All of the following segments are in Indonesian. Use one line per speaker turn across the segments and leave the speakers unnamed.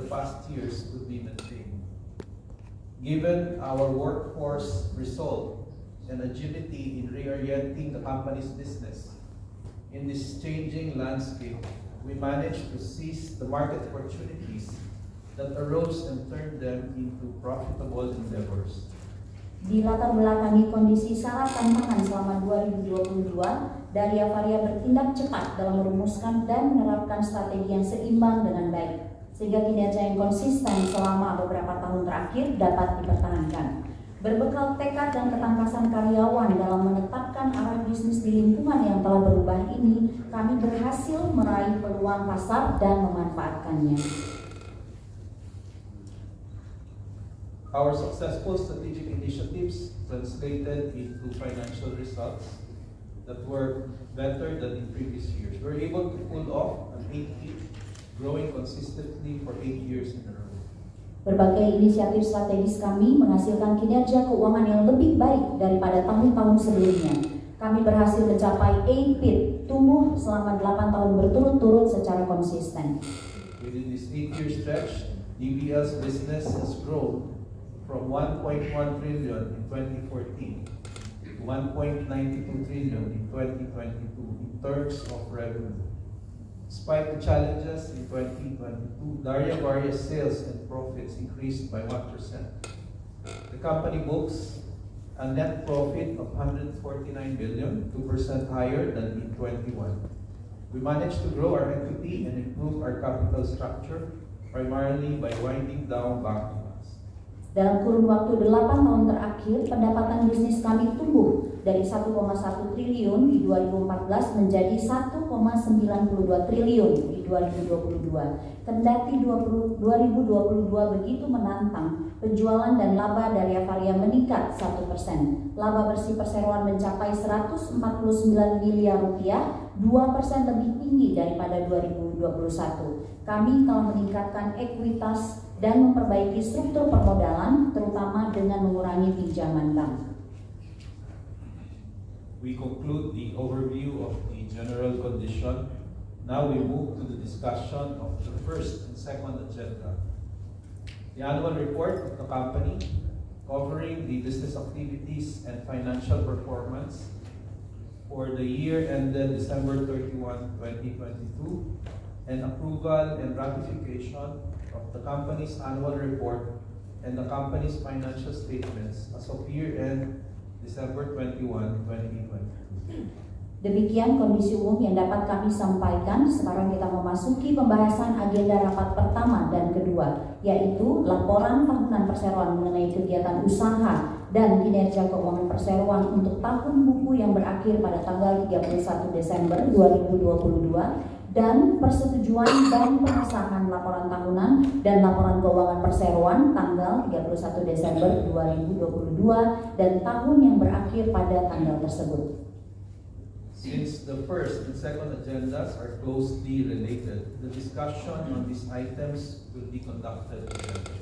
the past years could be maintained. Given our workforce resolve and agility in reorienting the company's business in this changing landscape, we managed to seize the market opportunities that arose and turn them into profitable endeavors.
Di latar belakangi kondisi syarat tantangan selama 2022, Daria Varia bertindak cepat dalam merumuskan dan menerapkan strategi yang seimbang dengan baik, sehingga kinerja yang konsisten selama beberapa tahun terakhir dapat dipertahankan. Berbekal tekad dan ketangkasan karyawan dalam menetapkan arah bisnis di lingkungan yang telah berubah ini, kami berhasil meraih peluang pasar dan memanfaatkannya.
Our successful strategic initiatives translated into financial results that were better than in previous years. We were able to pull off an 8-peak, growing consistently for 8 years in a row.
Berbagai inisiatif strategis kami menghasilkan kinerja keuangan yang lebih baik daripada tahun-tahun sebelumnya. Kami berhasil mencapai 8-peak, tumbuh selama 8 tahun berturut-turut secara konsisten.
Within this 8-year stretch, DBL's business has grown from 1.1 trillion in 2014 to 1.92 trillion in 2022 in terms of revenue. Despite the challenges in 2022, Daria Varia's sales and profits increased by 1%. The company books a net profit of 149 billion, 2% higher than in 21. We managed to grow our equity and improve our capital structure, primarily by winding down bank loans.
Dalam kurun waktu 8 tahun terakhir, pendapatan bisnis kami tumbuh dari 1,1 triliun di 2014 menjadi 1,92 triliun di 2022. Kendati 2022 begitu menantang, penjualan dan laba Daria Varia meningkat 1%. Laba bersih perseroan mencapai 149 miliar rupiah, 2% lebih tinggi daripada 2021. Kami telah meningkatkan ekuitas dan memperbaiki struktur permodalan, terutama dengan mengurangi pinjaman bank.
We conclude the overview of the general condition. Now we move to the discussion of the first and second agenda. The annual report of the company covering the business activities and financial performance for the year ended December 31, 2022, and approval and ratification of the company's annual report and the company's financial statements as of year-end December 21, 2022.
Demikian kondisi umum yang dapat kami sampaikan. Sekarang kita memasuki pembahasan agenda rapat pertama dan kedua, yaitu laporan tahunan perseroan mengenai kegiatan usaha dan kinerja keuangan perseroan untuk tahun buku yang berakhir pada tanggal 31 Desember 2022 dan persetujuan dan pengesahan laporan tahunan dan laporan keuangan perseroan tanggal 31 Desember 2022 dan tahun yang berakhir pada tanggal tersebut.
Since the first and second agendas are closely related, the discussion on these items will be conducted together.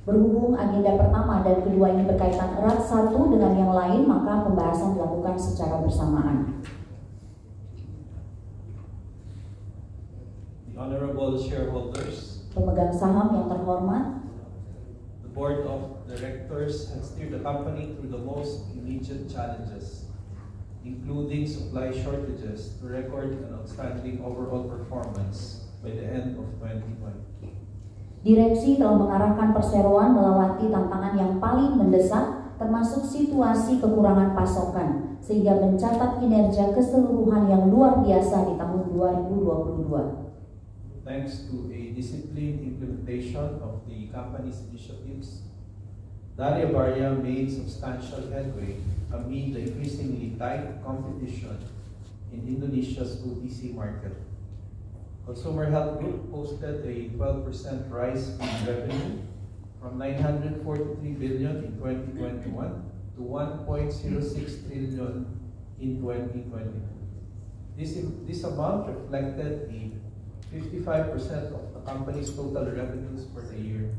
Berhubung agenda pertama dan kedua ini berkaitan erat satu dengan yang lain, maka pembahasan dilakukan secara bersamaan.
The honorable shareholders,
pemegang saham yang terhormat,
the board of directors has steered the company through the most immediate challenges, including supply shortages, to record an outstanding overall performance by the end of 2020.
Direksi telah mengarahkan perseroan melewati tantangan yang paling mendesak, termasuk situasi kekurangan pasokan, sehingga mencatat kinerja keseluruhan yang luar biasa di tahun 2022.
Thanks to a disciplined implementation of the company's initiatives, Daria Varia made substantial headway amid the increasingly tight competition in Indonesia's OTC market. Consumer Health Group posted a 12% rise in revenue from 943 billion in 2021 to 1.06 trillion in 2022. This amount reflected the 55% of the company's total revenues for the year,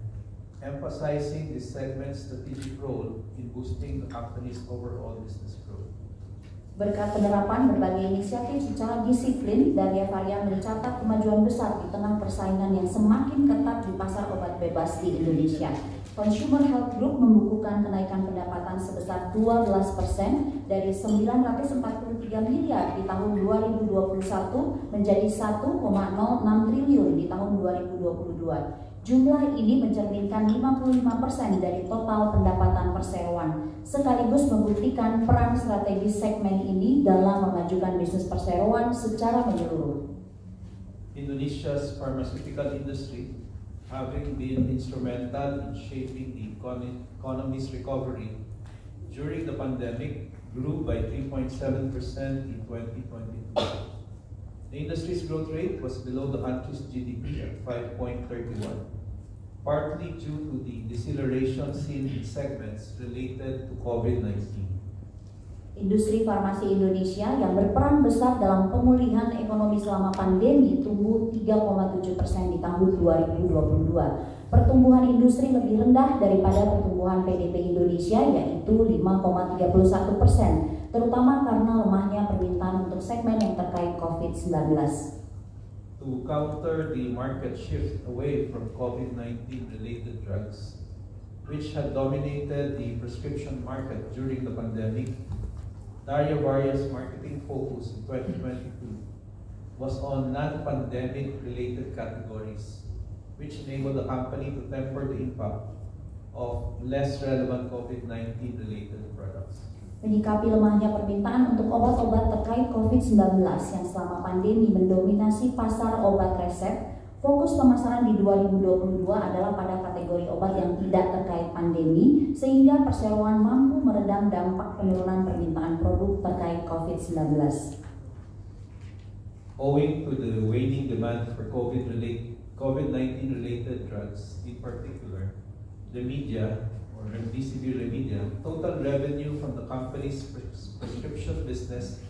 emphasizing this segment's strategic role in boosting the company's overall business growth.
Berkat penerapan berbagai inisiatif secara disiplin, Daria Varia mencatat kemajuan besar di tengah persaingan yang semakin ketat di pasar obat bebas di Indonesia. Consumer Health Group membukukan kenaikan pendapatan sebesar 12% dari 943 miliar di tahun 2021 menjadi 1,06 triliun di tahun 2022. Jumlah ini mencerminkan 55% dari total pendapatan perseroan, sekaligus membuktikan peran strategis segmen ini dalam memajukan bisnis perseroan secara menyeluruh.
Indonesia's pharmaceutical industry, having been instrumental in shaping the economy's recovery during the pandemic, grew by 3.7% in 2022. The industry's growth rate was below the country's GDP at 5.31%. Partly due to the deceleration seen in segments related to COVID-19.
Industri farmasi Indonesia yang berperan besar dalam pemulihan ekonomi selama pandemi tumbuh 3,7% di tahun 2022. Pertumbuhan industri lebih rendah daripada pertumbuhan PDB Indonesia yaitu 5,31%, terutama karena lemahnya permintaan untuk segmen yang terkait COVID-19.
To counter the market shift away from COVID-19 related drugs, which had dominated the prescription market during the pandemic, Daria Varia's marketing focus in 2022 was on non-pandemic related categories, which enabled the company to temper the impact of less relevant COVID-19 related products.
Menyikapi lemahnya permintaan untuk obat-obat terkait COVID-19 yang selama pandemi mendominasi pasar obat resep, fokus pemasaran di 2022 adalah pada kategori obat yang tidak terkait pandemi, sehingga perseroan mampu meredam dampak penurunan permintaan produk terkait COVID-19.
Owing to the waning demand for COVID-19 related drugs, in particular, the media or remdesivir Remedia, total revenue from the company's prescription business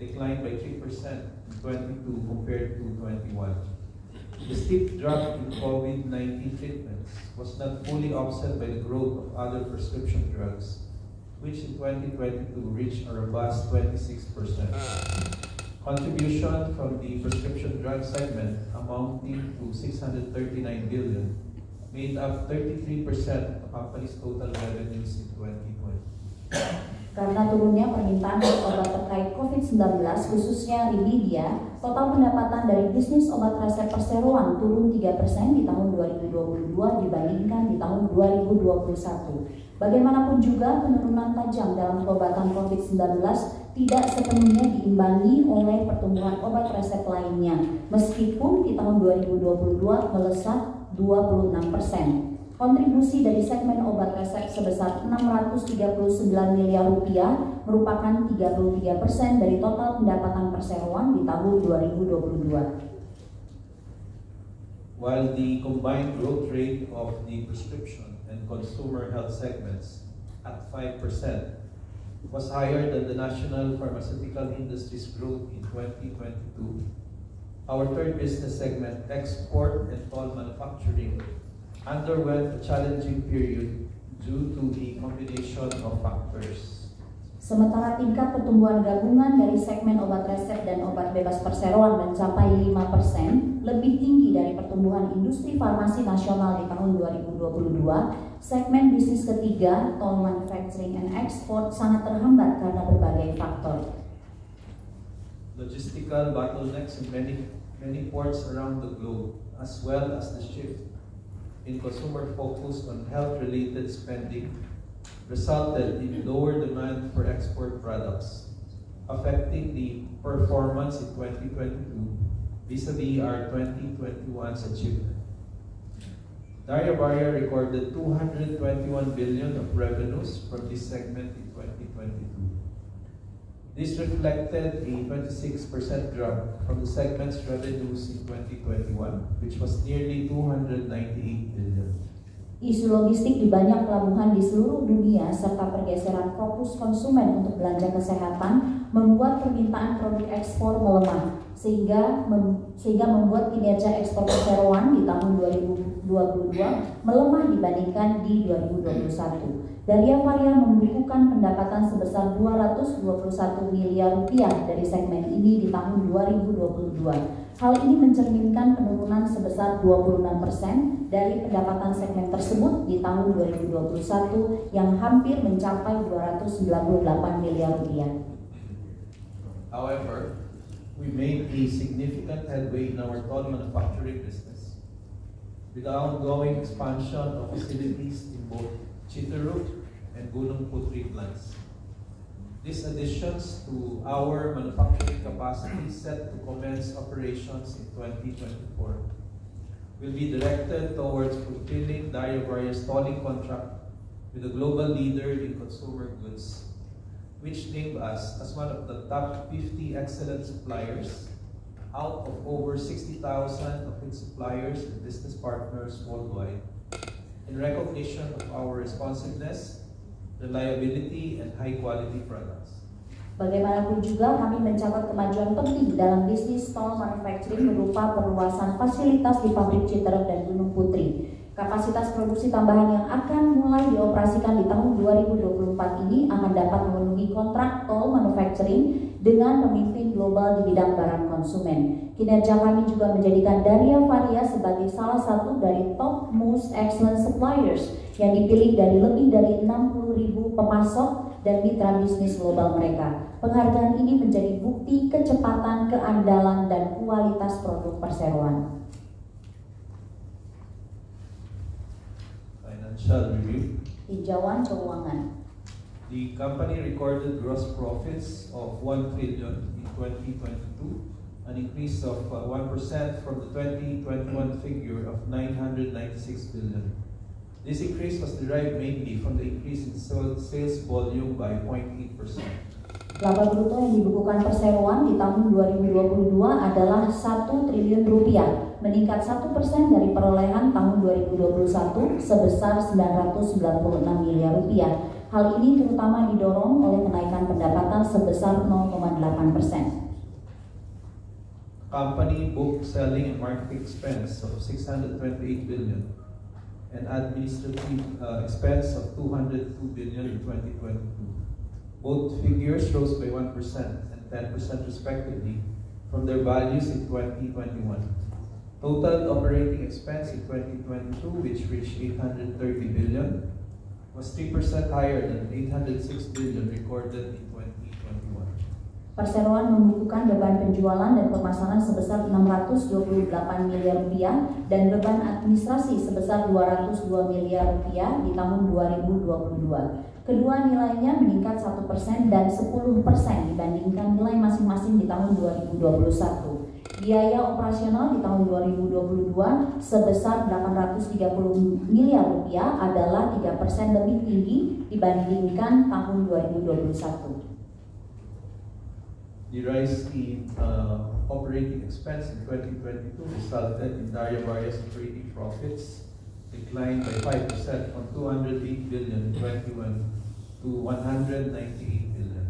declined by 3% in 22 compared to 21. The steep drop in COVID-19 treatments was not fully offset by the growth of other prescription drugs, which in 2022 reached a robust 26%. Contribution from the prescription drug segment amounting to 639 billion made up 33% of the company's total revenues in 2020.
Karena turunnya permintaan obat terkait COVID-19, khususnya Remedia, total pendapatan dari bisnis obat resep perseroan turun 3% di tahun 2022 dibandingkan di tahun 2021. Bagaimanapun juga, penurunan tajam dalam pengobatan COVID-19 tidak sepenuhnya diimbangi oleh pertumbuhan obat resep lainnya, meskipun di tahun 2022 melesat 26%. Kontribusi dari segmen obat resep sebesar 639 miliar rupiah merupakan 33% dari total pendapatan perseroan di tahun 2022.
While the combined growth rate of the prescription and consumer health segments at 5% was higher than the national pharmaceutical industry's growth in 2022, our third business segment, export and toll manufacturing, underwent a challenging period due to the combination of factors.
Sementara tingkat pertumbuhan gabungan dari segmen obat resep dan obat bebas perseroan mencapai 5%, lebih tinggi dari pertumbuhan industri farmasi nasional di tahun 2022, segmen bisnis ketiga, toll manufacturing and export, sangat terhambat karena berbagai faktor.
Logistical bottlenecks in many ports around the globe, as well as the shift in consumer focus on health-related spending, resulted in lower demand for export products, affecting the performance in 2022 vis-a-vis our 2021's achievement. Daria Varia recorded 221 billion of revenues from this segment in 2022. This reflected a 26% drop from the segment's revenues in 2021, which was nearly 298 billion.
Isu logistik di banyak pelabuhan di seluruh dunia serta pergeseran fokus konsumen untuk belanja kesehatan membuat permintaan produk ekspor melemah, sehingga membuat kinerja ekspor perseroan di tahun 2022 melemah dibandingkan di 2021. Daria Varia membukukan pendapatan sebesar 221 miliar rupiah dari segmen ini di tahun 2022. Hal ini mencerminkan penurunan sebesar 26% dari pendapatan segmen tersebut di tahun 2021 yang hampir mencapai 298 miliar rupiah.
However, we made a significant headway in our toll manufacturing business with the ongoing expansion of facilities in both Chitterroot and Gunung Putri plants. These additions to our manufacturing capacity set to commence operations in 2024 will be directed towards fulfilling Daria Varia's tolling contract with a global leader in consumer goods, which named us as one of the top 50 excellent suppliers out of over 60,000 of its suppliers and business partners worldwide, in recognition of our responsiveness, reliability, and high-quality products.
Bagaimanapun juga kami mencatat kemajuan penting dalam bisnis tol manufacturing berupa perluasan fasilitas di pabrik Chitterroot dan Gunung Putri. Kapasitas produksi tambahan yang akan mulai dioperasikan di tahun 2024 ini akan dapat memenuhi kontrak tol manufacturing dengan pemimpin global di bidang barang konsumen. Kinerja kami juga menjadikan Daria Varia sebagai salah satu dari top most excellent suppliers yang dipilih dari lebih dari 60.000 pemasok dan mitra bisnis global mereka. Penghargaan ini menjadi bukti kecepatan, keandalan, dan kualitas produk perseroan.
Financial review.
Tinjauan keuangan.
The company recorded gross profits of 1 trillion in 2022, an increase of 1% from the 2021 figure of 996 billion. This increase was derived mainly from the increase in sales volume by 0.8%.
Laba bruto yang dibukukan perseroan di tahun 2022 adalah 1 triliun rupiah, meningkat 1% dari perolehan tahun 2021 sebesar 996 miliar rupiah. Hal ini terutama didorong oleh kenaikan pendapatan sebesar 0,8%.
Company booked selling and marketing expense of 628 billion and administrative expense of 202 billion in 2022. Both figures rose by 1% and 10% respectively from their values in 2021. Total operating expense in 2022, which reached 830 billion, was 3% higher than 806 billion recorded in 2021.
Perseroan membukukan beban penjualan dan pemasaran sebesar 628 miliar rupiah dan beban administrasi sebesar 202 miliar rupiah di tahun 2022. Kedua nilainya meningkat 1% dan 10% dibandingkan nilai masing-masing di tahun 2021. Biaya operasional di tahun 2022 sebesar 830 miliar rupiah adalah 3% lebih tinggi dibandingkan tahun 2021.
The rise in operating expense in 2022 resulted in Daria Varia's operating profits declined by 5% from 208 billion in 2021 to 198 billion.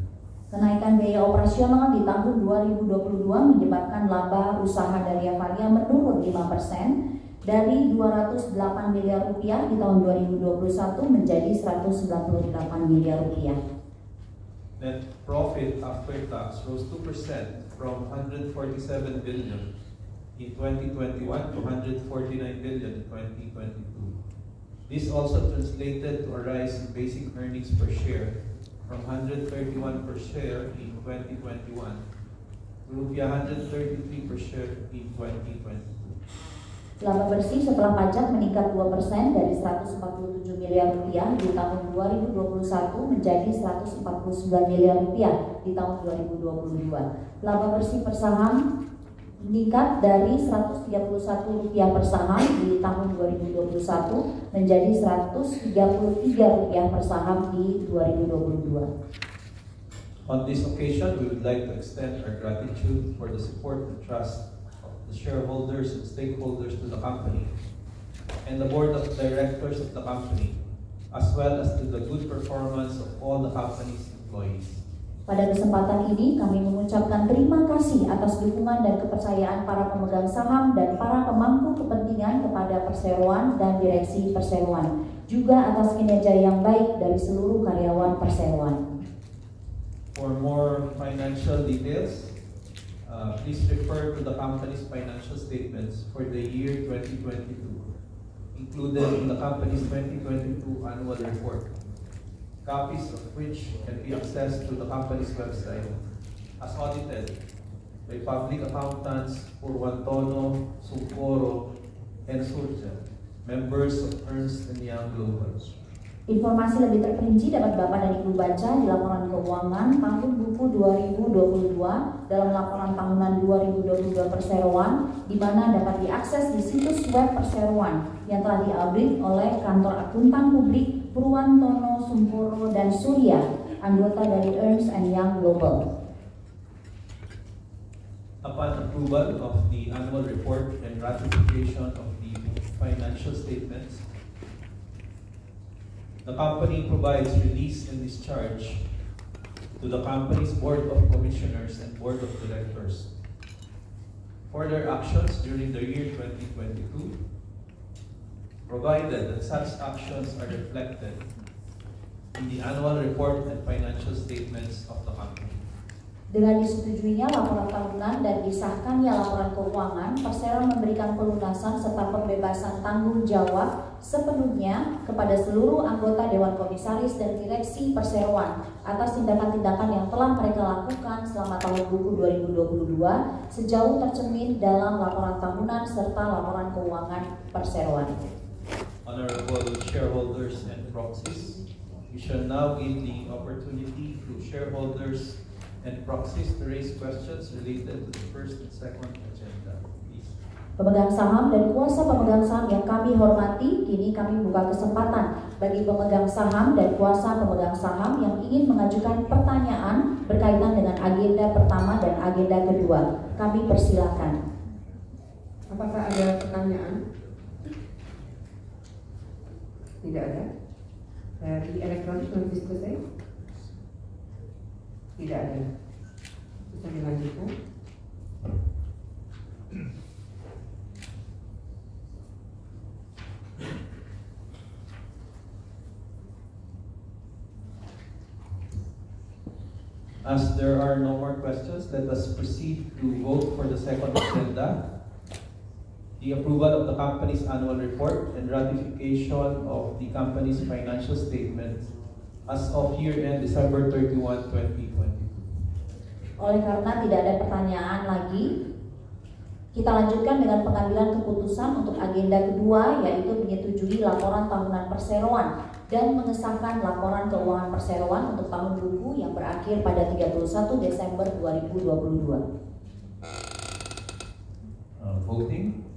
Kenaikan biaya operasional di tahun 2022 menyebabkan laba usaha Daria Varia menurun 5% dari 208 miliar rupiah di tahun 2021 menjadi 198 miliar rupiah.
Net profit after tax rose 2% from 147 billion in 2021 to 149 billion in 2022. This also translated to a rise in basic earnings per share from 131 per share in 2021 to rupiah 133 per share in 2022.
Laba bersih setelah pajak meningkat 2% dari 147 miliar rupiah di tahun 2021 menjadi 149 miliar rupiah di tahun 2022. Laba bersih per saham meningkat dari 131 rupiah per saham di tahun 2021 menjadi 133 rupiah per saham di 2022.
On this occasion, we would like to extend our gratitude for the support and trust the shareholders and stakeholders to the company and the board of directors of the company, as well as to the good performance of all the company's employees.
Pada kesempatan ini kami mengucapkan terima kasih atas dukungan dan kepercayaan para pemegang saham dan para pemangku kepentingan kepada perseroan dan direksi perseroan, juga atas kinerja yang baik dari seluruh karyawan perseroan.
For more financial details, please refer to the company's financial statements for the year 2022, included in the company's 2022 annual report, copies of which can be accessed through the company's website as audited by public accountants Purwantono, Sumporo, and Surja, members of Ernst & Young Global.
Informasi lebih terperinci dapat Bapak dan Ibu baca di laporan keuangan tahun buku 2022 dalam laporan tahunan 2022 perseroan, di mana dapat diakses di situs web perseroan yang telah diaudit oleh kantor akuntan publik Purwantono, Sumporo, dan Surya, anggota dari Ernst & Young Global.
Upon approval of the annual report and ratification of the financial statements, the company provides release and discharge to the company's Board of Commissioners and Board of Directors for their actions during the year 2022, provided that such actions are reflected in the annual report and financial statements of the company.
Dengan disetujuinya laporan tahunan dan disahkannya laporan keuangan, Perseroan memberikan pelunasan serta pembebasan tanggung jawab sepenuhnya kepada seluruh anggota Dewan Komisaris dan Direksi Perseroan atas tindakan-tindakan yang telah mereka lakukan selama tahun buku 2022 sejauh tercermin dalam laporan tahunan serta laporan keuangan Perseroan.
Honorable shareholders and proxies, we shall now give the opportunity to shareholders and proxies to raise questions related to the first and second agenda. Please.
Pemegang saham dan kuasa pemegang saham yang kami hormati, kini kami buka kesempatan bagi pemegang saham dan kuasa pemegang saham yang ingin mengajukan pertanyaan berkaitan dengan agenda pertama dan agenda kedua. Kami persilakan.
Apakah ada pertanyaan? Tidak ada. Dari elektronik non-diskusi? Tidak ada. Bisa dilanjutkan.
As there are no more questions, let us proceed to vote for the second agenda. The approval of the company's annual report and ratification of the company's financial statements as of year-end December 31, 2022.
Oleh karena tidak ada pertanyaan lagi, kita lanjutkan dengan pengambilan keputusan untuk agenda kedua, yaitu menyetujui laporan tahunan Perseroan dan mengesahkan laporan keuangan Perseroan untuk tahun buku yang berakhir pada 31 Desember 2022.
Voting.